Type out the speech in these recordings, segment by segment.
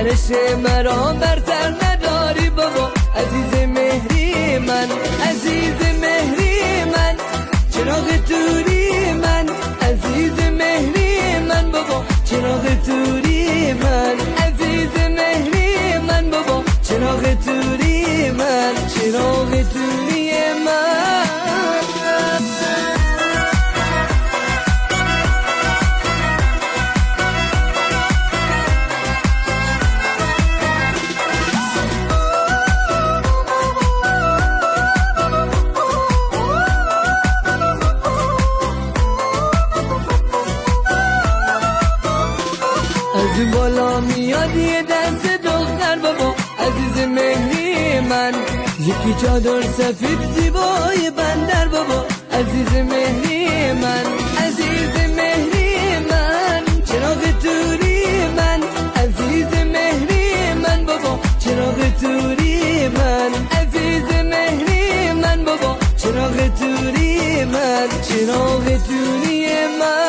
مگر عشق مرا برتر نداری بابا عزیز مهری من، عزیز مهری من، چراغ توری من، عزیز مهری من بابا، چراغ توری من، عزیز مهری من بابا، چراغ توری من، چراغ توری من. از بالا میاد یه دست دختر بابا عزیز مهری من، یکی چادر سفید زیبای بندر بابا عزیز مهری من، عزیز مهری من، چراغ توری من، عزیز مهری من بابا، چراغ توری من، عزیز مهری من بابا، چراغ توری من، چراغ توری من.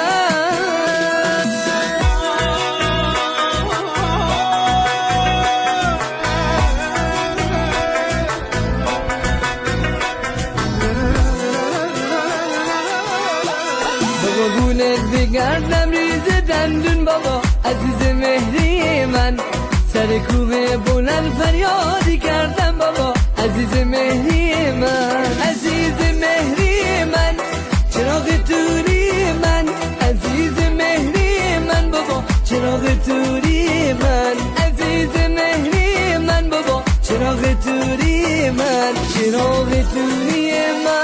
گونت بگردم ریز دندون بابا عزیز مهری من، سر کوه بلند فریادی کردم بابا عزیز مهری من، عزیز مهری من، چراغ توری من، عزیز مهری من بابا، چراغ توری من، عزیز مهری من بابا، چراغ توری من، چراغ توری من.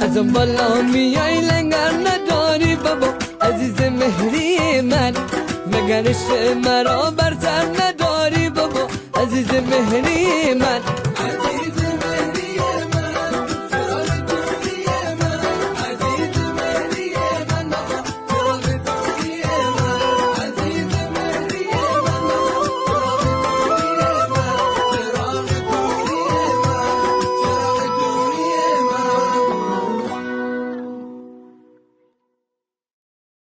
از بالا میای لنگر نداری بابا عزیز مهری من، مگر عشق مرا برتر نداری بابا عزیز مهری من.